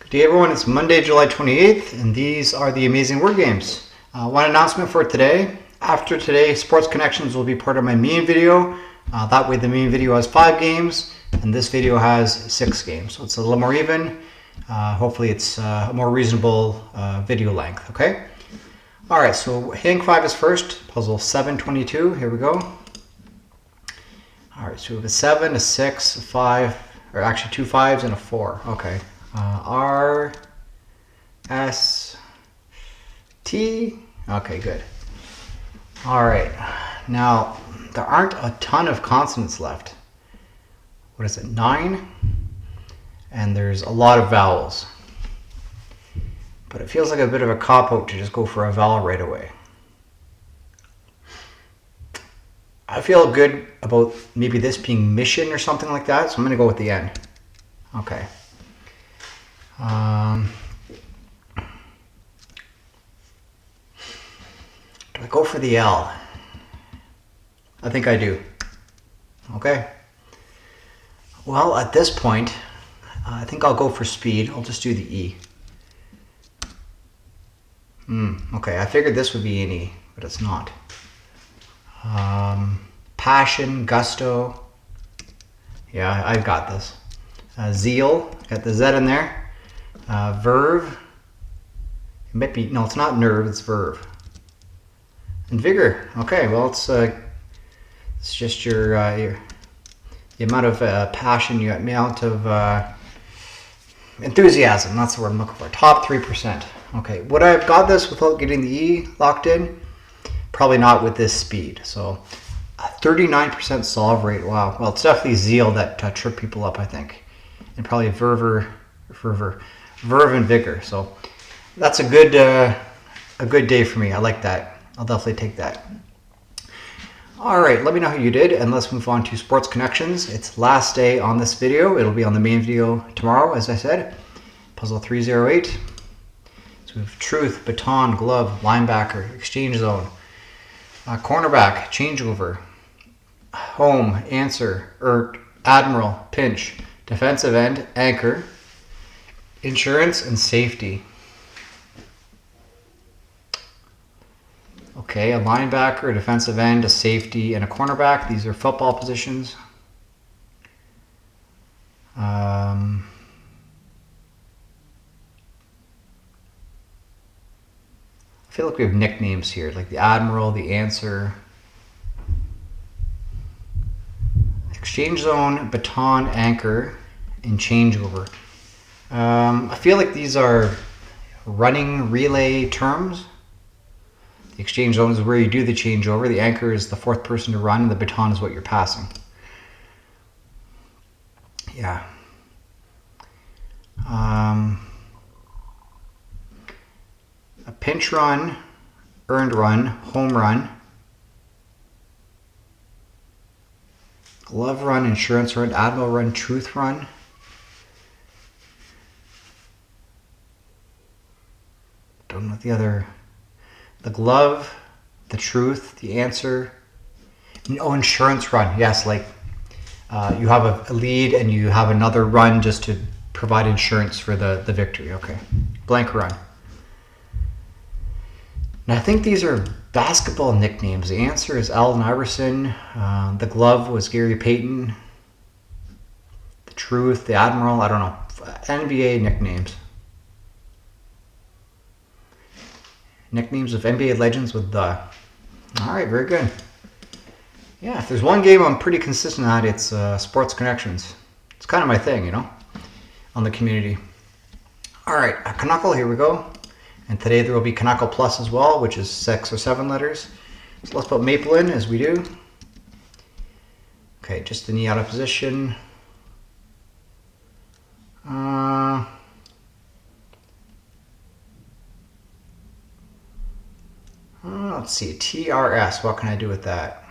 Good day everyone, it's Monday, July 28th, and these are the amazing word games. One announcement for today. After today, Sports Connections will be part of my main video. That way the main video has 5 games, and this video has 6 games. So it's a little more even. Hopefully it's a more reasonable video length, okay? Alright, so Hang 5 is first, puzzle 722, here we go. Alright, so we have a 7, a 6, a 5, or actually 2 5s and a 4, okay. R, S, T. Okay, good. All right. Now, there aren't a ton of consonants left. What is it, 9? And there's a lot of vowels. But it feels like a bit of a cop-out to just go for a vowel right away. I feel good about maybe this being mission or something like that, so I'm going to go with the N. Okay. Do I go for the L? I think I do. Okay. Well, at this point, I think I'll go for speed. I'll just do the E. Okay, I figured this would be an E, but it's not. Passion, gusto. Yeah, I've got this. Zeal, got the Z in there. Verve. It might be, no, it's not nerve, it's verve. And vigor. Okay, well, it's just your the amount of passion, the amount of enthusiasm. That's the word I'm looking for. Top 3%. Okay, would I have got this without getting the E locked in? Probably not with this speed. So, 39% solve rate. Wow. Well, it's definitely zeal that tripped people up, I think, and probably verve and vigor. So, that's a good day for me. I like that. I'll definitely take that. All right, let me know how you did, and let's move on to Sports Connections. It's last day on this video. It'll be on the main video tomorrow, as I said. Puzzle 308. So we have truth, baton, glove, linebacker, exchange zone, cornerback, changeover, home, answer, admiral, pinch, defensive end, anchor, insurance, and safety. Okay, a linebacker, a defensive end, a safety, and a cornerback. These are football positions. I feel like we have nicknames here, like the Admiral, the Answer. Exchange zone, baton, anchor, and changeover. I feel like these are running relay terms. The exchange zone is where you do the changeover. The anchor is the 4th person to run, and the baton is what you're passing. Yeah. A pinch run, earned run, home run, glove run, insurance run, admiral run, truth run. Don't know what the other... The glove, the truth, the answer. Oh, insurance run. Yes, like you have a lead and you have another run just to provide insurance for the victory. Okay. Blank run. Now, I think these are basketball nicknames. The answer is Allen Iverson. The glove was Gary Payton. The truth, the admiral, I don't know. NBA nicknames. Nicknames of NBA legends with the. Alright, very good. Yeah, if there's one game I'm pretty consistent at, it's Sports Connections. It's kind of my thing, you know, on the community. Alright, a Canuckle, here we go. And today there will be Canuckle Plus as well, which is 6 or 7 letters. So let's put Maple in, as we do. Okay, just the knee out of position. Let's see, TRS, what can I do with that?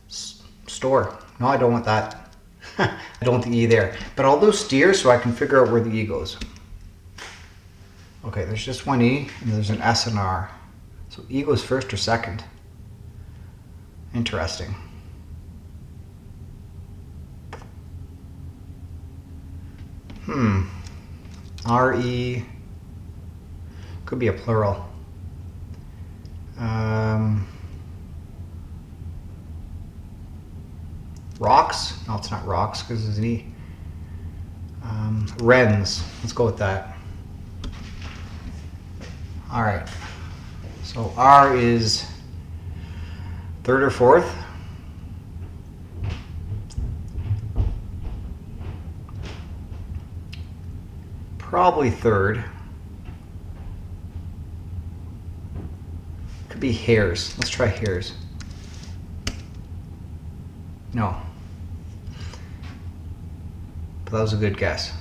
Store. No, I don't want that. I don't want the E there. But I'll do steer so I can figure out where the E goes. Okay, there's just one E, and there's an S and R. So E goes first or second. Interesting. R-E, could be a plural. Rocks? No, it's not rocks because there's an E. Wrens. Let's go with that. All right. So R is third or fourth. Probably third. Could be hares. Let's try hares. No. But that was a good guess.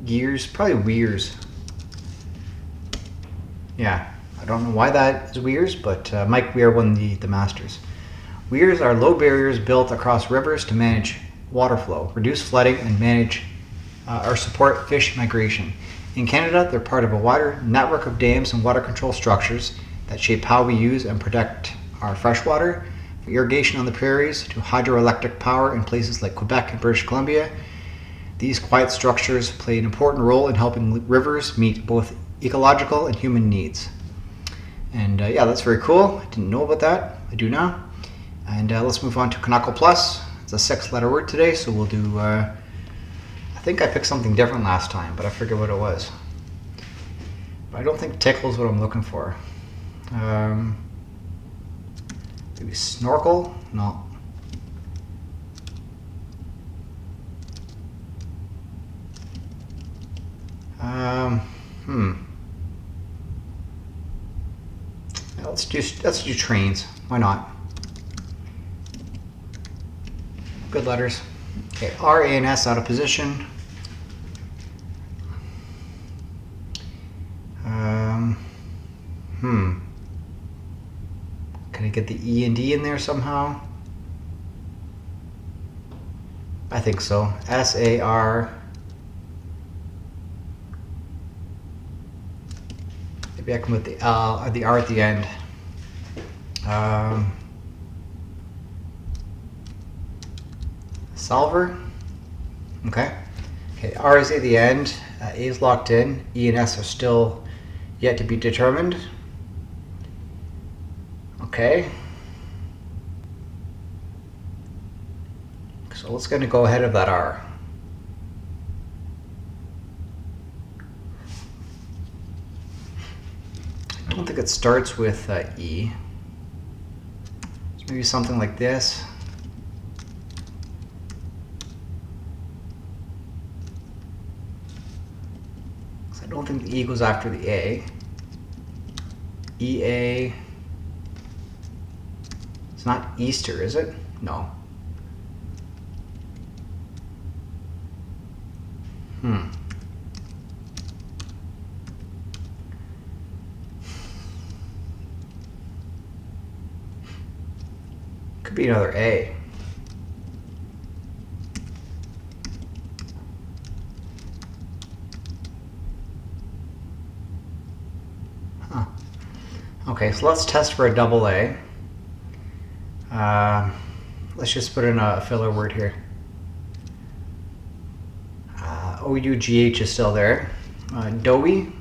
Gears, probably weirs. Yeah, I don't know why that is weirs, but Mike Weir won the Masters. Weirs are low barriers built across rivers to manage water flow, reduce flooding, and manage or support fish migration. In Canada, they're part of a wider network of dams and water control structures that shape how we use and protect our freshwater, from irrigation on the prairies to hydroelectric power in places like Quebec and British Columbia. These quiet structures play an important role in helping rivers meet both ecological and human needs. And yeah, that's very cool. I didn't know about that. I do now. And let's move on to Canuckle Plus. It's a 6-letter word today, so we'll do... I think I picked something different last time, but I forget what it was. But I don't think tickle is what I'm looking for. Maybe snorkel? No. Let's do trains. Why not? Good letters. Okay, R, A, and S out of position. Can I get the E and D in there somehow? I think so. S, A, R. Maybe I can put the L or the R at the end. Solver. Okay. Okay, R is at the end. A is locked in. E and S are still yet to be determined. Okay. So let's going to go ahead of that R. I don't think it starts with E. So maybe something like this. So I don't think the E goes after the A. EA. It's not Easter, is it? No. Could be another A. Huh. Okay, so let's test for a double A. Let's just put in a filler word here. OUGH is still there. Doughy.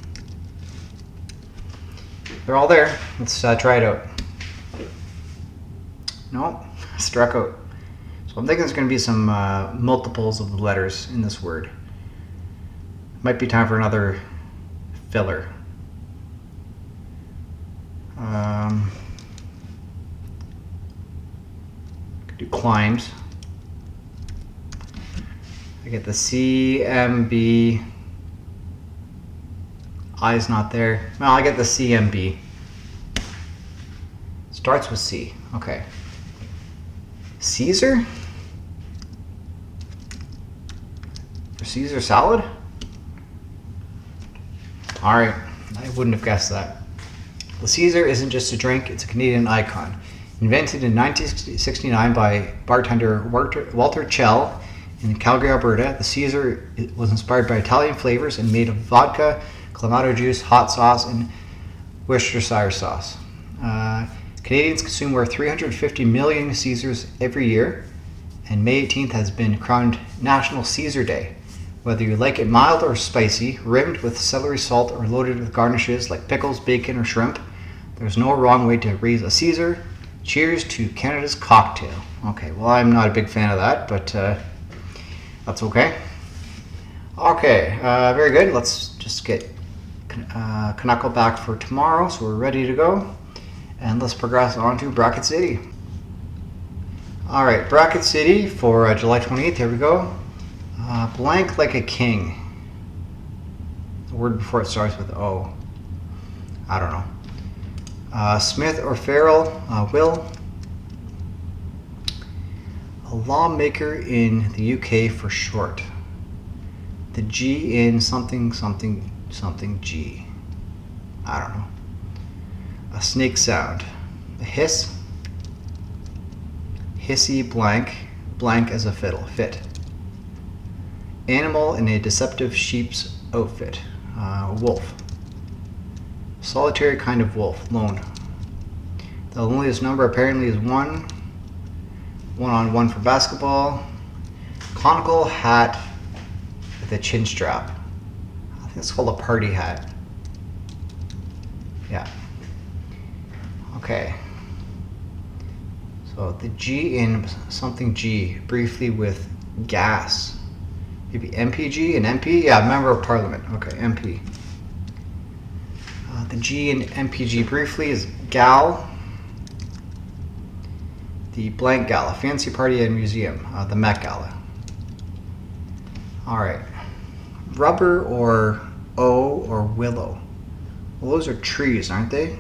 They're all there. Let's try it out. No, struck out. So I'm thinking there's going to be some multiples of the letters in this word. Might be time for another filler. Could do climbs. I get the C, M, B. I's not there. Well, I get the C, M, B. Starts with C. Okay. Caesar? For Caesar salad? Alright, I wouldn't have guessed that. Well, Caesar isn't just a drink, it's a Canadian icon. Invented in 1969 by bartender Walter Chell in Calgary, Alberta, the Caesar was inspired by Italian flavors and made of vodka, clamato juice, hot sauce, and Worcestershire sauce. Canadians consume over 350 million Caesars every year, and May 18th has been crowned National Caesar Day, Whether you like it mild or spicy, rimmed with celery salt or loaded with garnishes like pickles, bacon, or shrimp, there's no wrong way to raise a Caesar. Cheers to Canada's cocktail. Okay, well, I'm not a big fan of that, but that's okay. Okay, very good. Let's just get Canuckle back for tomorrow, so we're ready to go. And let's progress on to Bracket City. All right, Bracket City for July 28th. Here we go. Blank like a king. The word before it starts with O. I don't know. Smith or Farrell, Will. A lawmaker in the UK for short. The G in something, something, something G. I don't know. A snake sound. A hiss. Hissy blank. Blank as a fiddle. Fit. Animal in a deceptive sheep's outfit. Wolf. Solitary kind of wolf. Lone. The loneliest number apparently is 1. 1-on-1 for basketball. Conical hat with a chin strap. I think it's called a party hat. Yeah. Okay. So the G in something G, briefly with gas. Maybe MPG and MP? Yeah, Member of Parliament. Okay, MP. The G in MPG briefly is gal. The blank gala, fancy party and museum, the Met Gala. All right. Rubber or O or willow. Well, those are trees, aren't they?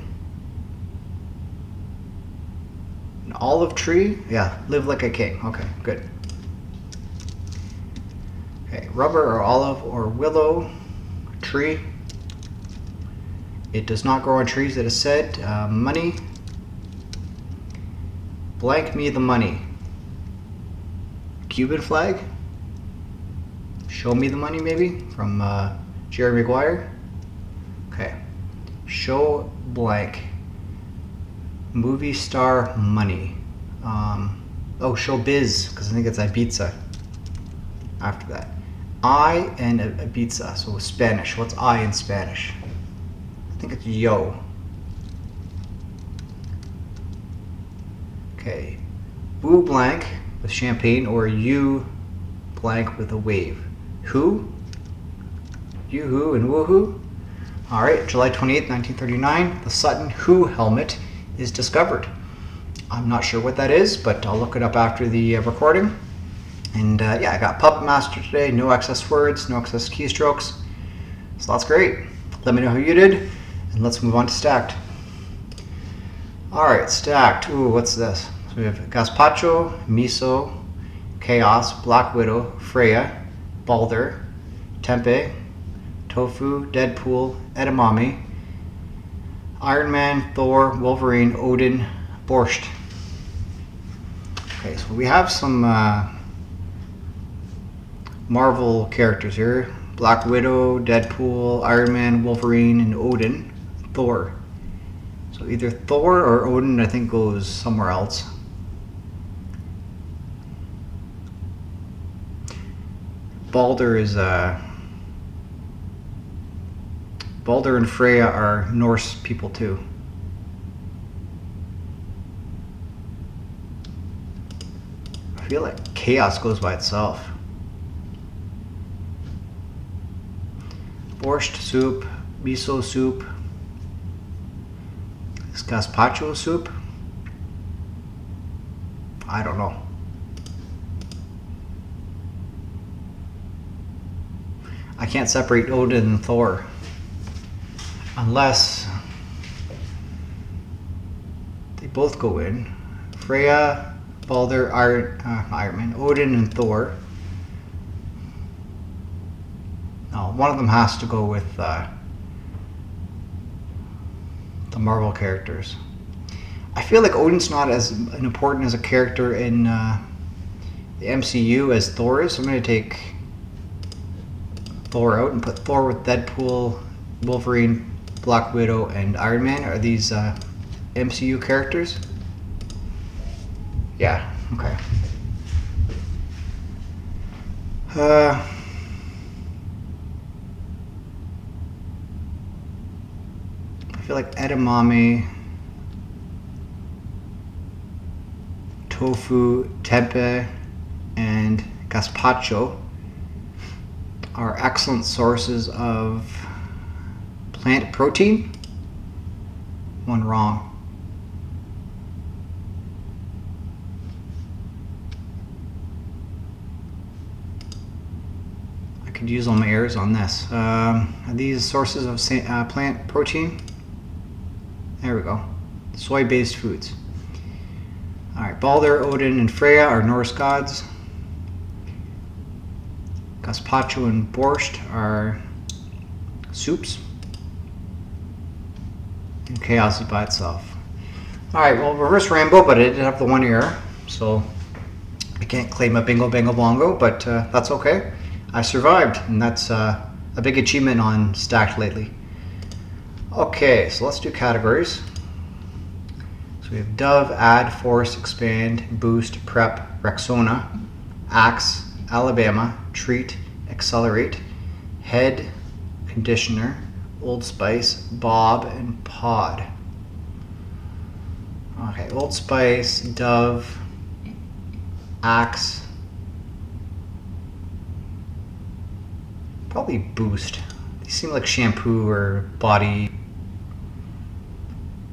An olive tree? Yeah, live like a king. Okay, good. Okay, rubber or olive or willow tree. It does not grow on trees, it is said. Money. Blank me the money. Cuban flag. Show me the money, maybe, from Jerry Maguire. Okay. Show blank. Movie star money. Oh, show biz, because I think it's Ibiza after that. I and Ibiza, so Spanish. What's I in Spanish? I think it's yo. Okay. Woo blank with champagne or you blank with a wave. Who? You who and woohoo? All right, July 28th, 1939, the Sutton Who helmet is discovered. I'm not sure what that is, but I'll look it up after the recording. And yeah, I got Puppet Master today, no excess words, no excess keystrokes. So that's great. Let me know how you did, and let's move on to Stacked. All right, Stacked. Ooh, what's this? So we have Gazpacho, Miso, Chaos, Black Widow, Freya, Balder, Tempe, Tofu, Deadpool, Edamame, Iron Man, Thor, Wolverine, Odin, Borscht. Okay, so we have some Marvel characters here. Black Widow, Deadpool, Iron Man, Wolverine, and Odin. Thor. So either Thor or Odin, I think, goes somewhere else. Balder is Balder and Freya are Norse people too. I feel like Chaos goes by itself. Borscht soup, miso soup, is gazpacho soup? I don't know. I can't separate Odin and Thor unless they both go in. Freya, Balder, Iron Man, Odin, and Thor. No, one of them has to go with the Marvel characters. I feel like Odin's not as important as a character in the MCU as Thor is, so I'm going to take Thor out and put Thor with Deadpool, Wolverine, Black Widow, and Iron Man. Are these MCU characters? Yeah, okay. feel like edamame, tofu, tempeh, and gazpacho are excellent sources of plant protein. One wrong. I could use all my errors on this. Are these sources of plant protein? There we go. Soy-based foods. Alright, Balder, Odin, and Freya are Norse gods. Gazpacho and borscht are soups. And chaos is by itself. Alright, well, reverse rainbow, but I did have the one error, so I can't claim a bingo bango bongo, but that's okay. I survived, and that's a big achievement on Stacked lately. Okay, so let's do categories. So we have Dove, Add, Force, Expand, Boost, Prep, Rexona, Axe, Alabama, Treat, Accelerate, Head, Conditioner, Old Spice, Bob, and Pod. Okay, Old Spice, Dove, Axe, probably Boost. These seem like shampoo or body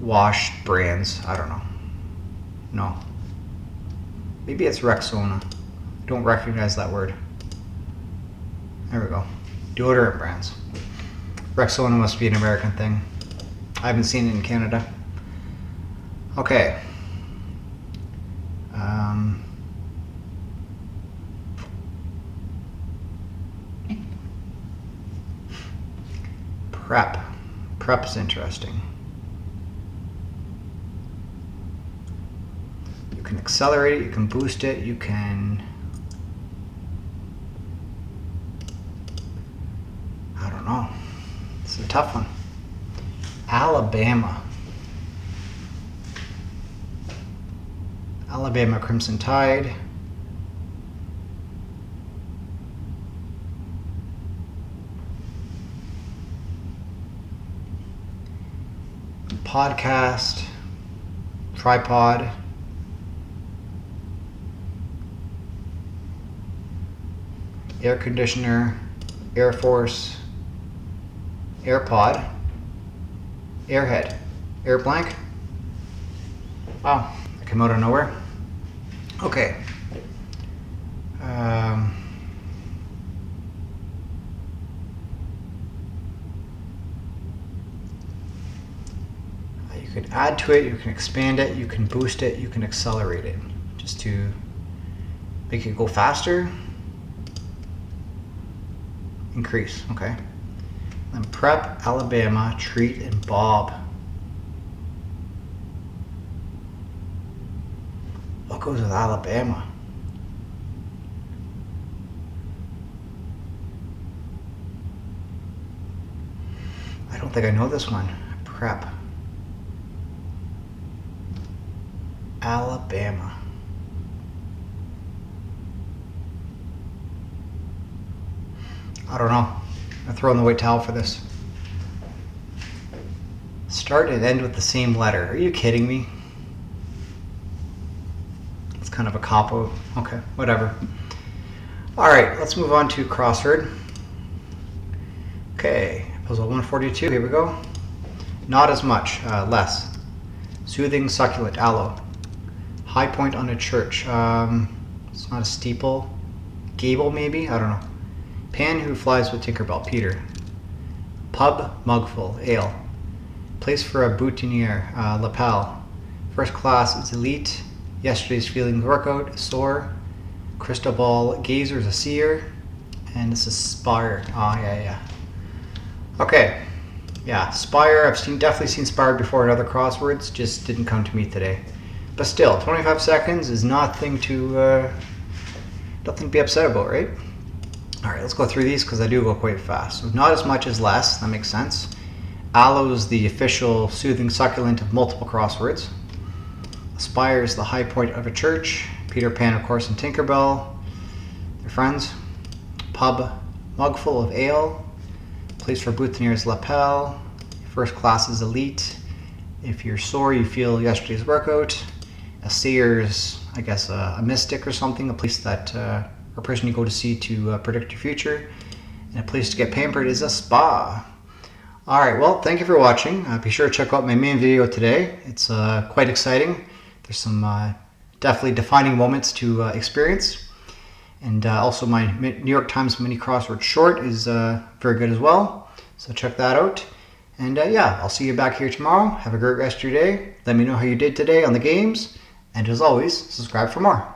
wash brands. I don't know. No. Maybe it's Rexona. Don't recognize that word. There we go. Deodorant brands. Rexona must be an American thing. I haven't seen it in Canada. Okay. Prep. Prep is interesting. You can accelerate it, you can boost it, you can... I don't know. It's a tough one. Alabama. Alabama Crimson Tide. Podcast. Tripod. Air conditioner. Air Force. AirPod. Airhead. Air blank. Wow, that came out of nowhere. Okay. You can add to it, you can expand it, you can boost it, you can accelerate it. Just to make it go faster. Increase, okay. Then Prep, Alabama, Treat, and Bob. What goes with Alabama? I don't think I know this one. Prep. Alabama. I don't know. I'm throwing the white towel for this. Start and end with the same letter. Are you kidding me? It's kind of a cop-out. Okay, whatever. All right, let's move on to CrossHerd. Okay, puzzle 142. Here we go. Not as much, less. Soothing, succulent, aloe. High point on a church. It's not a steeple. Gable, maybe? I don't know. Pan who flies with Tinkerbell. Peter. Pub, mugful, ale. Place for a boutonniere. Lapel. First class is elite. Yesterday's feeling workout. Sore. Crystal ball. Gazer is a seer. And this is Spire. Oh, yeah. Okay. Yeah, Spire. I've definitely seen Spire before in other crosswords. Just didn't come to me today. But still, 25 seconds is nothing to be upset about, right? All right, let's go through these because I do go quite fast. So not as much as less, that makes sense. Aloe is the official soothing succulent of multiple crosswords. Spire is the high point of a church. Peter Pan, of course, and Tinkerbell, they're friends. Pub, mug full of ale. Place for boutonnieres, lapel. First class is elite. If you're sore, you feel yesterday's workout. A seer's, I guess, a mystic or something, a place that, a person you go to see to predict your future. And a place to get pampered is a spa. Alright, well, thank you for watching. Be sure to check out my main video today. It's quite exciting. There's some definitely defining moments to experience. And also my New York Times Mini Crossword short is very good as well. So check that out. And yeah, I'll see you back here tomorrow. Have a great rest of your day. Let me know how you did today on the games. And as always, subscribe for more.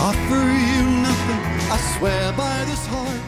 Offer you nothing, I swear by this heart.